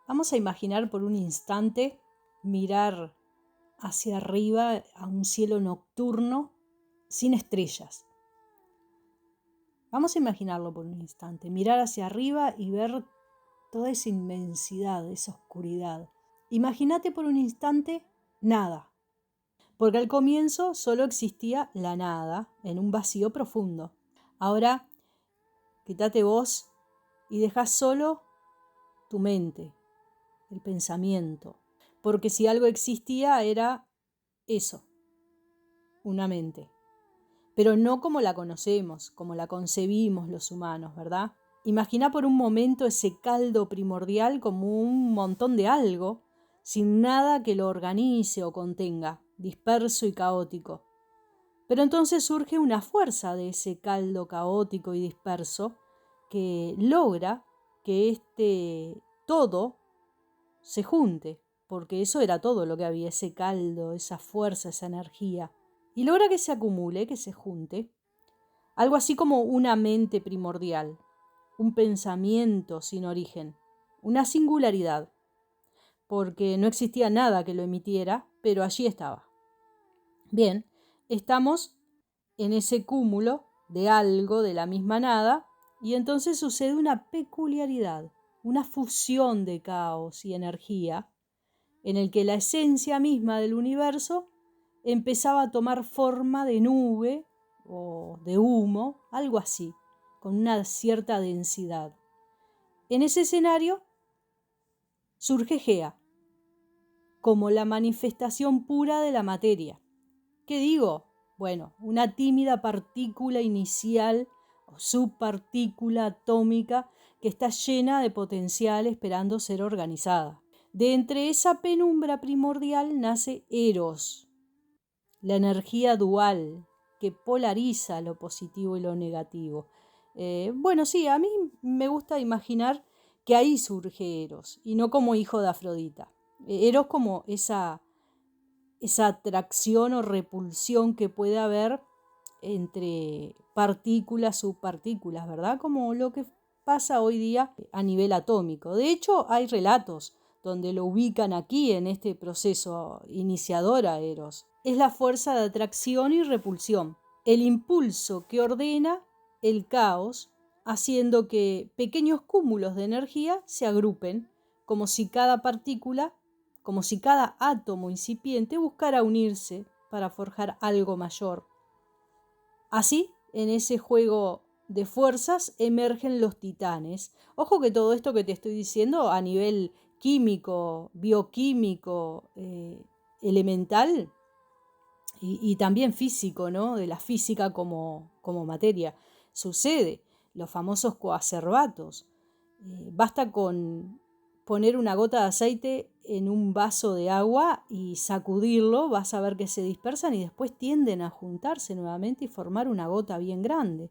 Vamos a imaginar por un instante mirar hacia arriba a un cielo nocturno sin estrellas. Vamos a imaginarlo por un instante, mirar hacia arriba y ver toda esa inmensidad, esa oscuridad. Imagínate por un instante nada, porque al comienzo solo existía la nada en un vacío profundo. Ahora, quítate vos y deja solo tu mente, el pensamiento, porque si algo existía era eso, una mente, pero no como la conocemos, como la concebimos los humanos, ¿verdad? Imagina por un momento ese caldo primordial como un montón de algo, sin nada que lo organice o contenga, disperso y caótico. Pero entonces surge una fuerza de ese caldo caótico y disperso que logra que este todo se junte, porque eso era todo lo que había, ese caldo, esa fuerza, esa energía. Y logra que se acumule, que se junte, algo así como una mente primordial, un pensamiento sin origen, una singularidad, porque no existía nada que lo emitiera, pero allí estaba. Bien, estamos en ese cúmulo de algo, de la misma nada, y entonces sucede una peculiaridad, una fusión de caos y energía, en el que la esencia misma del universo empezaba a tomar forma de nube o de humo, algo así, con una cierta densidad. En ese escenario surge Gea, como la manifestación pura de la materia. ¿Qué digo? Bueno, una tímida partícula inicial o subpartícula atómica que está llena de potencial esperando ser organizada. De entre esa penumbra primordial nace Eros, la energía dual que polariza lo positivo y lo negativo. Bueno, sí, a mí me gusta imaginar que ahí surge Eros y no como hijo de Afrodita. Eros como esa atracción o repulsión que puede haber entre partículas, subpartículas, ¿verdad? Como lo que pasa hoy día a nivel atómico. De hecho, hay relatos donde lo ubican aquí en este proceso iniciador a Eros. Es la fuerza de atracción y repulsión, el impulso que ordena el caos, haciendo que pequeños cúmulos de energía se agrupen, como si cada partícula, como si cada átomo incipiente buscara unirse para forjar algo mayor. Así, en ese juego de fuerzas emergen los titanes. Ojo que todo esto que te estoy diciendo a nivel químico, bioquímico, elemental y también físico, ¿no? De la física como materia. Sucede, los famosos coacervatos. Basta con poner una gota de aceite en un vaso de agua y sacudirlo, vas a ver que se dispersan y después tienden a juntarse nuevamente y formar una gota bien grande.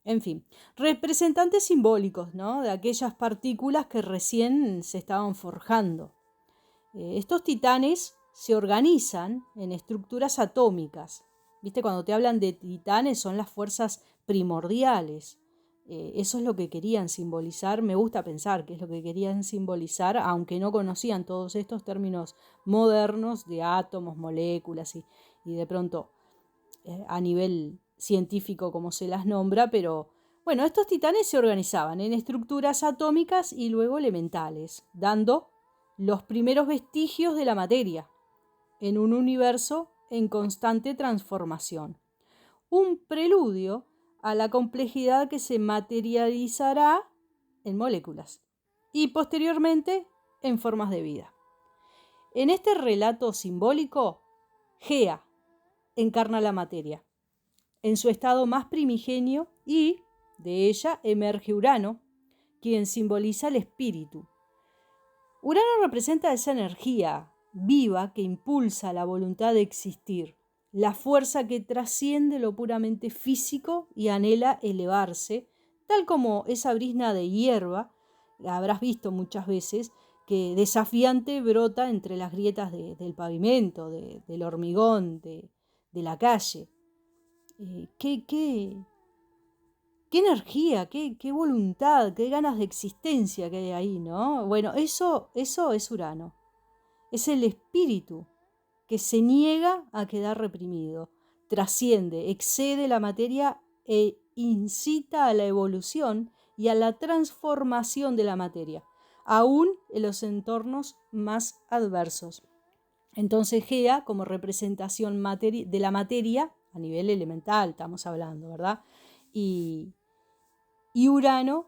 En fin, representantes simbólicos, ¿no? De aquellas partículas que recién se estaban forjando. Estos titanes se organizan en estructuras atómicas. ¿Viste? Cuando te hablan de titanes son las fuerzas primordiales. Eso es lo que querían simbolizar. Me gusta pensar que es lo que querían simbolizar, aunque no conocían todos estos términos modernos de átomos, moléculas y de pronto a nivel científico como se las nombra, pero bueno, estos titanes se organizaban en estructuras atómicas y luego elementales, dando los primeros vestigios de la materia en un universo en constante transformación. Un preludio a la complejidad que se materializará en moléculas y posteriormente en formas de vida. En este relato simbólico, Gea encarna la materia en su estado más primigenio y de ella emerge Urano, quien simboliza el espíritu. Urano representa esa energía viva que impulsa la voluntad de existir, la fuerza que trasciende lo puramente físico y anhela elevarse, tal como esa brizna de hierba, la habrás visto muchas veces, que desafiante brota entre las grietas del pavimento, del hormigón, de la calle. ¿Qué qué energía, qué voluntad, qué ganas de existencia que hay ahí, ¿no? Bueno, eso es Urano. Es el espíritu que se niega a quedar reprimido, trasciende, excede la materia e incita a la evolución y a la transformación de la materia, aún en los entornos más adversos. Entonces Gea, como representación de la materia, a nivel elemental estamos hablando, ¿verdad? Y, y Urano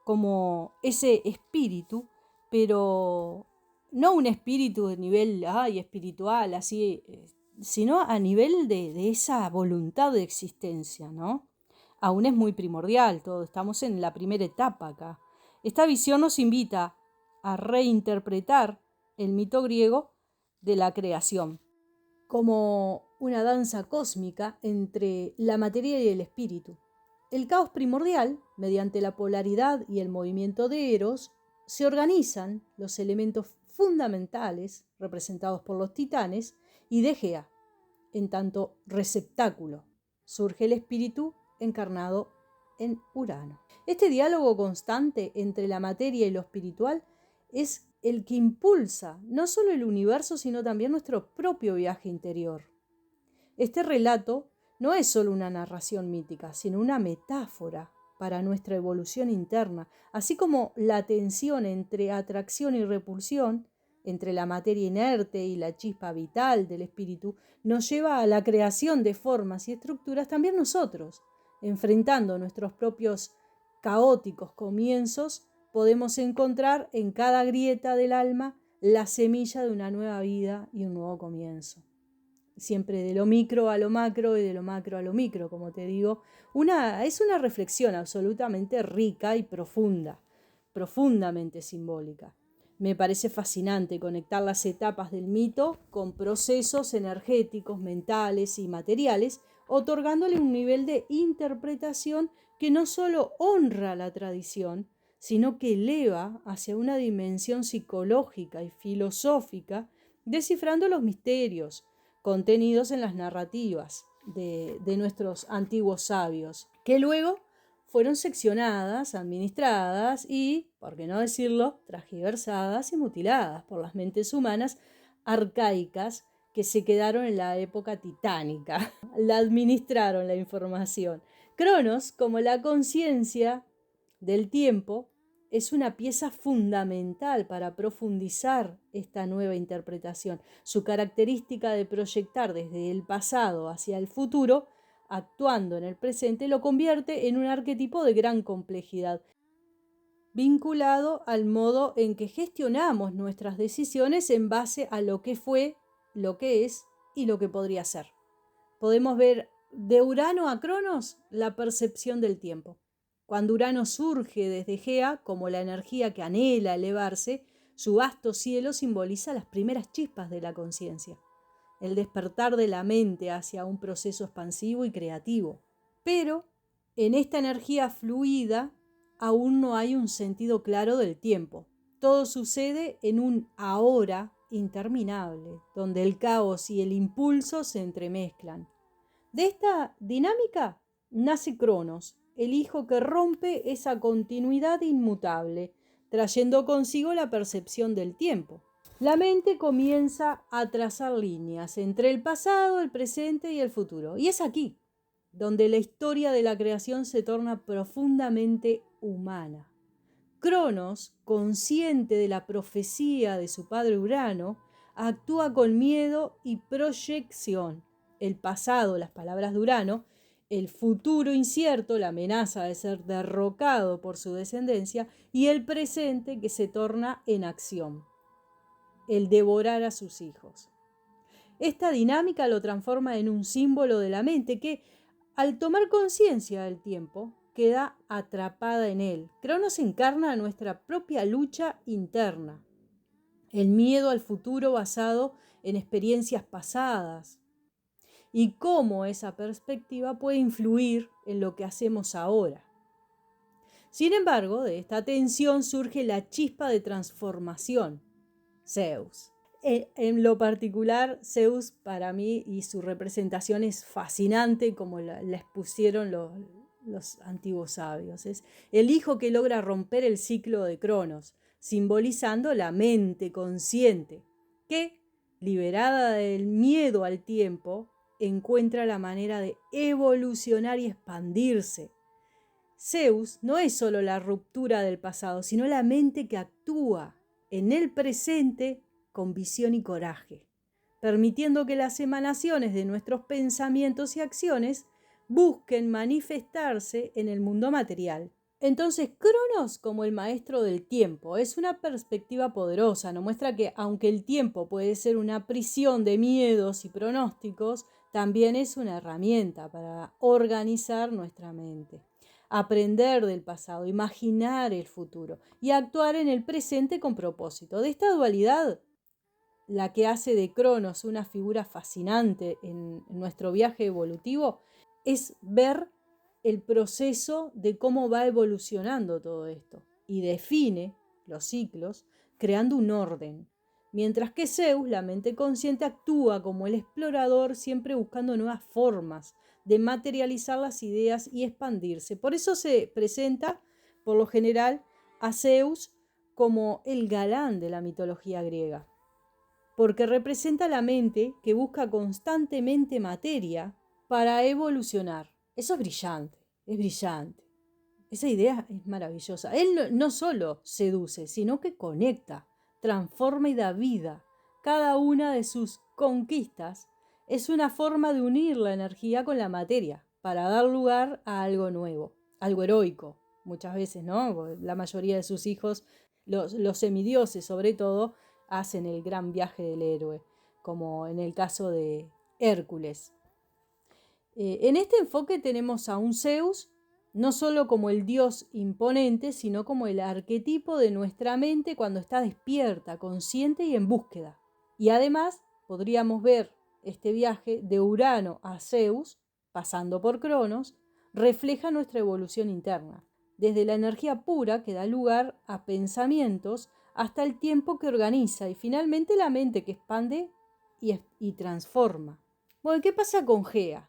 como ese espíritu, pero no un espíritu de nivel espiritual, así, sino a nivel de esa voluntad de existencia, ¿no? Aún es muy primordial todo, estamos en la primera etapa acá. Esta visión nos invita a reinterpretar el mito griego de la creación como una danza cósmica entre la materia y el espíritu. El caos primordial, mediante la polaridad y el movimiento de Eros, se organizan los elementos fundamentales representados por los titanes y de Gea. En tanto receptáculo, surge el espíritu encarnado en Urano. Este diálogo constante entre la materia y lo espiritual es el que impulsa no solo el universo, sino también nuestro propio viaje interior. Este relato no es solo una narración mítica, sino una metáfora para nuestra evolución interna, así como la tensión entre atracción y repulsión, entre la materia inerte y la chispa vital del espíritu, nos lleva a la creación de formas y estructuras también nosotros. Enfrentando nuestros propios caóticos comienzos, podemos encontrar en cada grieta del alma la semilla de una nueva vida y un nuevo comienzo. Siempre de lo micro a lo macro y de lo macro a lo micro, como te digo. Es una reflexión absolutamente rica y profunda, profundamente simbólica. Me parece fascinante conectar las etapas del mito con procesos energéticos, mentales y materiales, otorgándole un nivel de interpretación que no solo honra la tradición, sino que eleva hacia una dimensión psicológica y filosófica, descifrando los misterios contenidos en las narrativas de nuestros antiguos sabios, que luego fueron seccionadas, administradas y, por qué no decirlo, transgiversadas y mutiladas por las mentes humanas arcaicas que se quedaron en la época titánica. La administraron la información. Cronos, como la conciencia del tiempo, es una pieza fundamental para profundizar esta nueva interpretación. Su característica de proyectar desde el pasado hacia el futuro, actuando en el presente, lo convierte en un arquetipo de gran complejidad, vinculado al modo en que gestionamos nuestras decisiones en base a lo que fue, lo que es y lo que podría ser. Podemos ver de Urano a Cronos la percepción del tiempo. Cuando Urano surge desde Gea como la energía que anhela elevarse, su vasto cielo simboliza las primeras chispas de la conciencia, el despertar de la mente hacia un proceso expansivo y creativo. Pero en esta energía fluida aún no hay un sentido claro del tiempo. Todo sucede en un ahora interminable, donde el caos y el impulso se entremezclan. De esta dinámica nace Cronos, el hijo que rompe esa continuidad inmutable, trayendo consigo la percepción del tiempo. La mente comienza a trazar líneas entre el pasado, el presente y el futuro. Y es aquí donde la historia de la creación se torna profundamente humana. Cronos, consciente de la profecía de su padre Urano, actúa con miedo y proyección. El pasado, las palabras de Urano, el futuro incierto, la amenaza de ser derrocado por su descendencia, y el presente que se torna en acción, el devorar a sus hijos. Esta dinámica lo transforma en un símbolo de la mente que, al tomar conciencia del tiempo, queda atrapada en él. Cronos encarna nuestra propia lucha interna, el miedo al futuro basado en experiencias pasadas, y cómo esa perspectiva puede influir en lo que hacemos ahora. Sin embargo, de esta tensión surge la chispa de transformación, Zeus. En lo particular, Zeus para mí y su representación es fascinante, como la expusieron los antiguos sabios. Es el hijo que logra romper el ciclo de Cronos, simbolizando la mente consciente, que, liberada del miedo al tiempo, encuentra la manera de evolucionar y expandirse. Zeus no es solo la ruptura del pasado, sino la mente que actúa en el presente con visión y coraje, permitiendo que las emanaciones de nuestros pensamientos y acciones busquen manifestarse en el mundo material. Entonces, Cronos, como el maestro del tiempo, es una perspectiva poderosa. Nos muestra que, aunque el tiempo puede ser una prisión de miedos y pronósticos, también es una herramienta para organizar nuestra mente, aprender del pasado, imaginar el futuro y actuar en el presente con propósito. De esta dualidad, la que hace de Cronos una figura fascinante en nuestro viaje evolutivo, es ver el proceso de cómo va evolucionando todo esto y define los ciclos creando un orden. Mientras que Zeus, la mente consciente, actúa como el explorador, siempre buscando nuevas formas de materializar las ideas y expandirse. Por eso se presenta, por lo general, a Zeus como el galán de la mitología griega, porque representa la mente que busca constantemente materia para evolucionar. Eso es brillante, es brillante. Esa idea es maravillosa. Él no solo seduce, sino que conecta, transforma y da vida. Cada una de sus conquistas es una forma de unir la energía con la materia para dar lugar a algo nuevo, algo heroico. Muchas veces, ¿no? La mayoría de sus hijos, los semidioses sobre todo, hacen el gran viaje del héroe, como en el caso de Hércules. En este enfoque tenemos a un Zeus no solo como el dios imponente, sino como el arquetipo de nuestra mente cuando está despierta, consciente y en búsqueda. Y además podríamos ver este viaje de Urano a Zeus, pasando por Cronos, refleja nuestra evolución interna, desde la energía pura que da lugar a pensamientos hasta el tiempo que organiza y finalmente la mente que expande y transforma. Bueno, ¿qué pasa con Gea?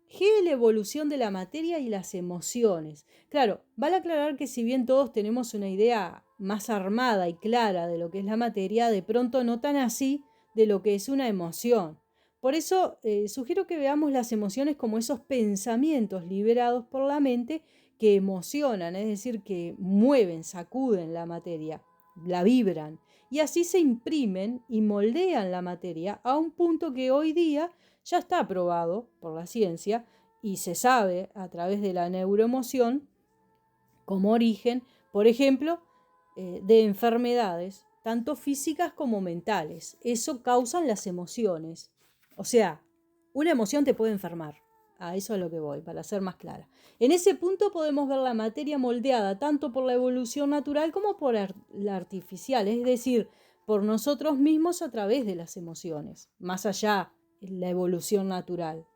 Gea es la evolución de la materia y las emociones. Claro, vale aclarar que si bien todos tenemos una idea más armada y clara de lo que es la materia, de pronto no tan así de lo que es una emoción. Por eso sugiero que veamos las emociones como esos pensamientos liberados por la mente que emocionan, es decir, que mueven, sacuden la materia, la vibran, y así se imprimen y moldean la materia a un punto que hoy día ya está probado por la ciencia y se sabe a través de la neuroemoción como origen, por ejemplo, de enfermedades, tanto físicas como mentales. Eso causan las emociones. O sea, una emoción te puede enfermar. A eso es a lo que voy, para ser más clara. En ese punto podemos ver la materia moldeada tanto por la evolución natural como por la artificial, es decir, por nosotros mismos a través de las emociones, más allá de la evolución natural.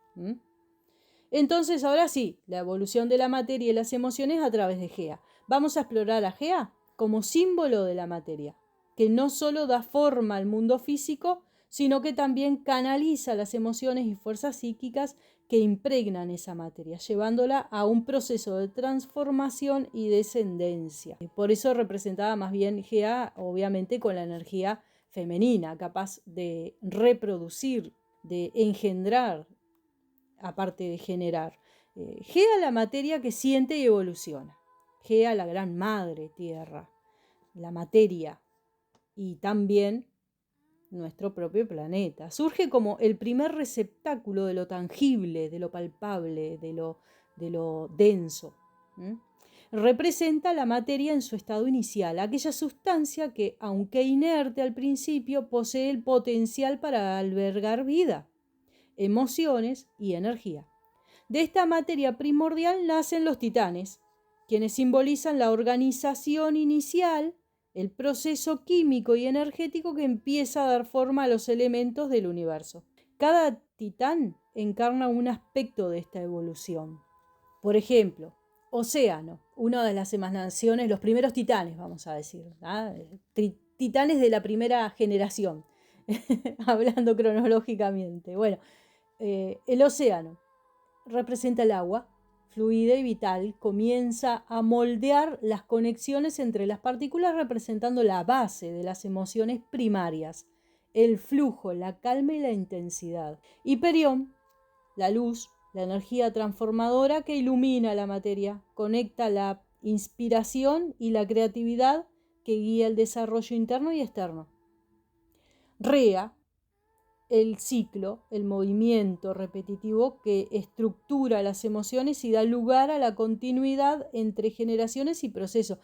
Entonces, ahora sí, la evolución de la materia y las emociones a través de Gea. Vamos a explorar a Gea como símbolo de la materia, que no solo da forma al mundo físico, sino que también canaliza las emociones y fuerzas psíquicas que impregnan esa materia, llevándola a un proceso de transformación y descendencia. Por eso representaba más bien Gea, obviamente, con la energía femenina, capaz de reproducir, de engendrar, aparte de generar. Gea, la materia que siente y evoluciona. Gea, la gran madre tierra, la materia, y también nuestro propio planeta. Surge como el primer receptáculo de lo tangible, de lo palpable, de lo denso. Representa la materia en su estado inicial, aquella sustancia que, aunque inerte al principio, posee el potencial para albergar vida, emociones y energía. De esta materia primordial nacen los titanes, quienes simbolizan la organización inicial, el proceso químico y energético que empieza a dar forma a los elementos del universo. Cada titán encarna un aspecto de esta evolución. Por ejemplo, Océano, una de las emanaciones, los primeros titanes, vamos a decir, titanes de la primera generación, hablando cronológicamente. Bueno, el océano representa el agua, fluida y vital, comienza a moldear las conexiones entre las partículas representando la base de las emociones primarias, el flujo, la calma y la intensidad. Hiperión, la luz, la energía transformadora que ilumina la materia, conecta la inspiración y la creatividad que guía el desarrollo interno y externo. Rea, el ciclo, el movimiento repetitivo que estructura las emociones y da lugar a la continuidad entre generaciones y procesos.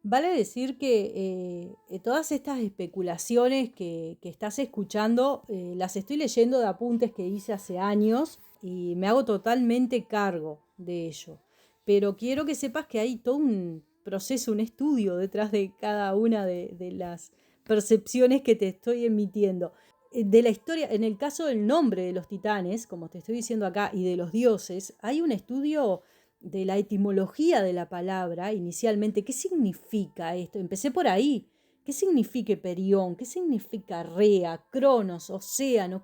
Vale decir que todas estas especulaciones que estás escuchando las estoy leyendo de apuntes que hice hace años y me hago totalmente cargo de ello. Pero quiero que sepas que hay todo un proceso, un estudio detrás de cada una de las percepciones que te estoy emitiendo. De la historia, en el caso del nombre de los titanes, como te estoy diciendo acá, y de los dioses, hay un estudio de la etimología de la palabra inicialmente. ¿Qué significa esto? Empecé por ahí. ¿Qué significa Perión? ¿Qué significa Rea, Cronos, Océano?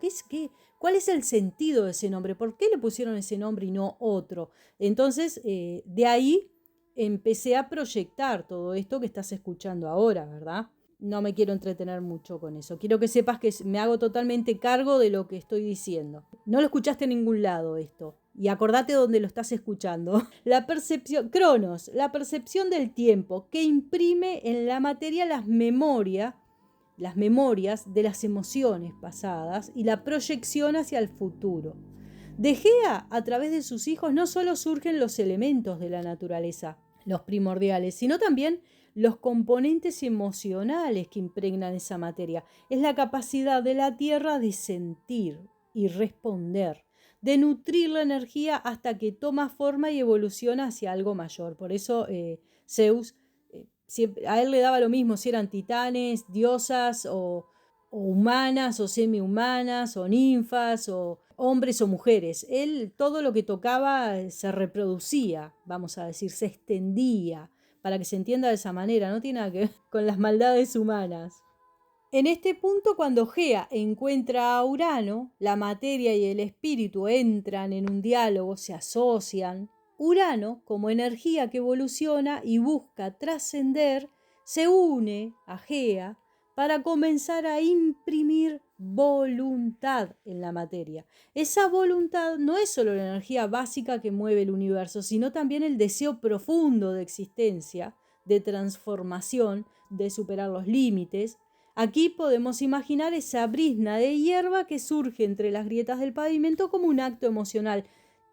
¿Cuál es el sentido de ese nombre? ¿Por qué le pusieron ese nombre y no otro? Entonces, de ahí empecé a proyectar todo esto que estás escuchando ahora, ¿verdad? No me quiero entretener mucho con eso. Quiero que sepas que me hago totalmente cargo de lo que estoy diciendo. No lo escuchaste en ningún lado esto. Y acordate dónde lo estás escuchando. La percepción, Cronos, la percepción del tiempo que imprime en la materia las memorias de las emociones pasadas y la proyección hacia el futuro. De Gea, a través de sus hijos, no solo surgen los elementos de la naturaleza, los primordiales, sino también los componentes emocionales que impregnan esa materia. Es la capacidad de la Tierra de sentir y responder, de nutrir la energía hasta que toma forma y evoluciona hacia algo mayor. Por eso Zeus, a él le daba lo mismo si eran titanes, diosas o humanas o semi-humanas o ninfas o hombres o mujeres. Él todo lo que tocaba se reproducía, vamos a decir, se extendía, para que se entienda de esa manera, no tiene nada que ver con las maldades humanas. En este punto, cuando Gea encuentra a Urano, la materia y el espíritu entran en un diálogo, se asocian. Urano, como energía que evoluciona y busca trascender, se une a Gea para comenzar a imprimir voluntad en la materia. Esa voluntad no es solo la energía básica que mueve el universo, sino también el deseo profundo de existencia, de transformación, de superar los límites. Aquí podemos imaginar esa brizna de hierba que surge entre las grietas del pavimento como un acto emocional,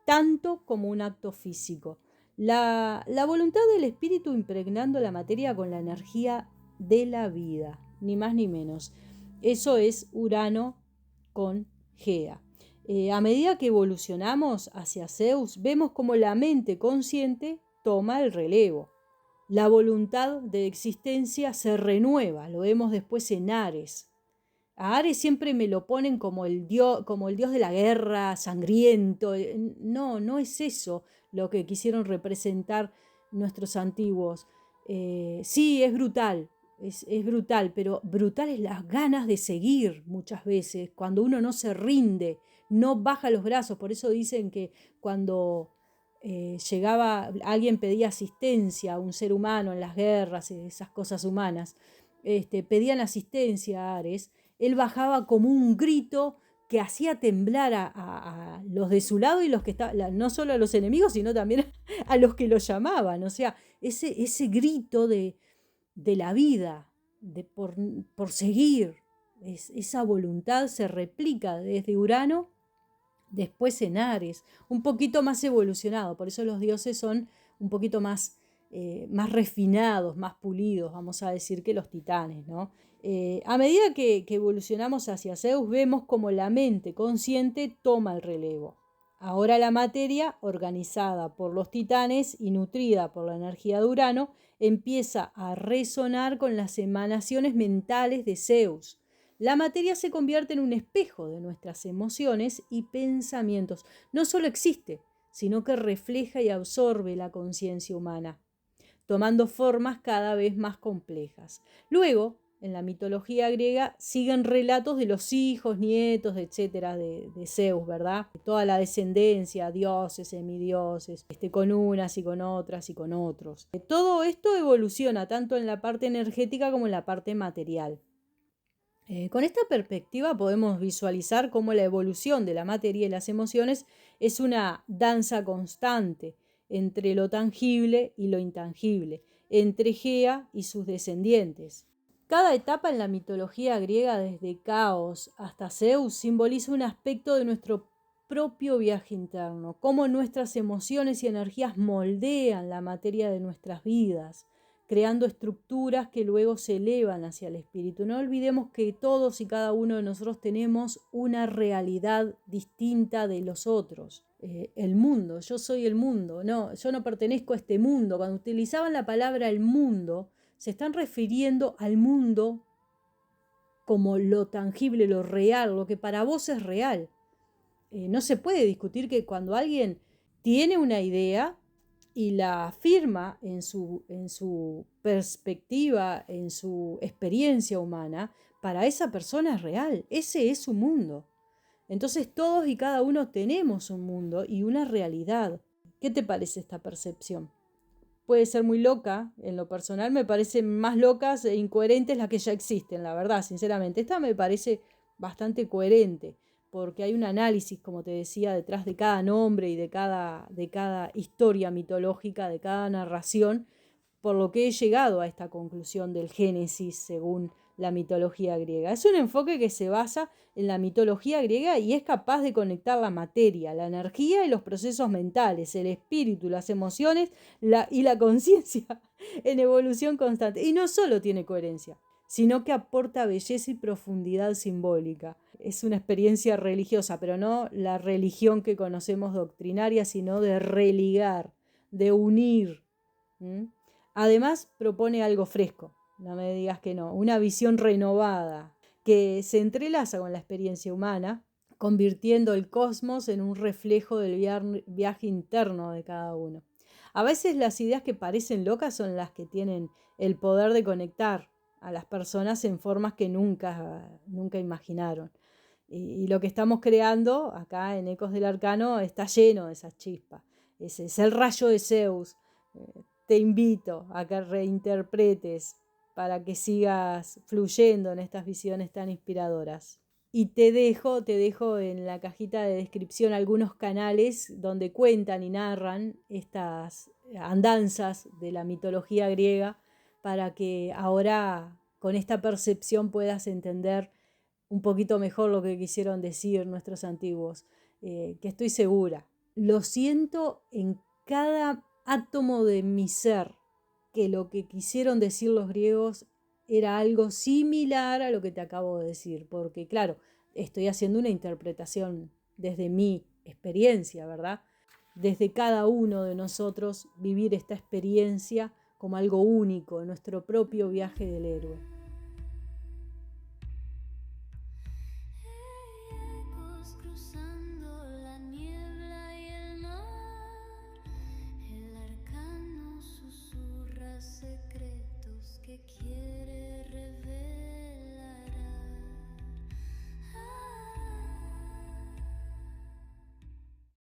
tanto como un acto físico. La voluntad del espíritu impregnando la materia con la energía de la vida, ni más ni menos. Eso es Urano con Gea. A medida que evolucionamos hacia Zeus, vemos como la mente consciente toma el relevo. La voluntad de existencia se renueva, lo vemos después en Ares. A Ares siempre me lo ponen como el dios de la guerra, sangriento. No, no es eso lo que quisieron representar nuestros antiguos. Sí, es brutal, es brutal, pero brutal es las ganas de seguir muchas veces, cuando uno no se rinde, no baja los brazos. Por eso dicen que cuando alguien pedía asistencia a un ser humano en las guerras, esas cosas humanas, pedían asistencia a Ares, él bajaba como un grito que hacía temblar a los de su lado y los que estaban, no solo a los enemigos, sino también a los que lo llamaban. O sea, ese grito de la vida, por seguir, esa voluntad se replica desde Urano, después en Ares, un poquito más evolucionado. Por eso los dioses son un poquito más refinados, más pulidos, vamos a decir, que los titanes, ¿no? A medida que evolucionamos hacia Zeus, vemos como la mente consciente toma el relevo. Ahora la materia, organizada por los titanes y nutrida por la energía de Urano, empieza a resonar con las emanaciones mentales de Zeus. La materia se convierte en un espejo de nuestras emociones y pensamientos. No solo existe, sino que refleja y absorbe la conciencia humana, tomando formas cada vez más complejas. Luego, en la mitología griega siguen relatos de los hijos, nietos, etcétera, de Zeus, ¿verdad? Toda la descendencia, dioses, semidioses, con unas y con otras y con otros. Todo esto evoluciona tanto en la parte energética como en la parte material. Con esta perspectiva podemos visualizar cómo la evolución de la materia y las emociones es una danza constante entre lo tangible y lo intangible, entre Gea y sus descendientes. Cada etapa en la mitología griega, desde Caos hasta Zeus, simboliza un aspecto de nuestro propio viaje interno, cómo nuestras emociones y energías moldean la materia de nuestras vidas, creando estructuras que luego se elevan hacia el espíritu. No olvidemos que todos y cada uno de nosotros tenemos una realidad distinta de los otros. El mundo, yo soy el mundo, no, yo no pertenezco a este mundo. Cuando utilizaban la palabra el mundo, se están refiriendo al mundo como lo tangible, lo real, lo que para vos es real. No se puede discutir que cuando alguien tiene una idea y la afirma en su perspectiva, en su experiencia humana, para esa persona es real, ese es su mundo. Entonces todos y cada uno tenemos un mundo y una realidad. ¿Qué te parece esta percepción? Puede ser muy loca, en lo personal me parecen más locas e incoherentes las que ya existen, la verdad, sinceramente. Esta me parece bastante coherente, porque hay un análisis, como te decía, detrás de cada nombre y de cada historia mitológica, de cada narración, por lo que he llegado a esta conclusión del Génesis según la mitología griega. Es un enfoque que se basa en la mitología griega y es capaz de conectar la materia, la energía y los procesos mentales, el espíritu, las emociones y la conciencia en evolución constante. Y no solo tiene coherencia, sino que aporta belleza y profundidad simbólica. Es una experiencia religiosa, pero no la religión que conocemos doctrinaria, sino de religar, de unir. Además, propone algo fresco, no me digas que no, una visión renovada que se entrelaza con la experiencia humana, convirtiendo el cosmos en un reflejo del viaje interno de cada uno. A veces las ideas que parecen locas son las que tienen el poder de conectar a las personas en formas que nunca imaginaron. Y lo que estamos creando acá en Ecos del Arcano está lleno de esas chispas. Ese es el rayo de Zeus. Te invito a que reinterpretes para que sigas fluyendo en estas visiones tan inspiradoras. Y te dejo en la cajita de descripción algunos canales donde cuentan y narran estas andanzas de la mitología griega para que ahora con esta percepción puedas entender un poquito mejor lo que quisieron decir nuestros antiguos, que estoy segura. Lo siento en cada átomo de mi ser, que lo que quisieron decir los griegos era algo similar a lo que te acabo de decir, porque claro, estoy haciendo una interpretación desde mi experiencia, ¿verdad? Desde cada uno de nosotros vivir esta experiencia como algo único, en nuestro propio viaje del héroe. Secretos que quiero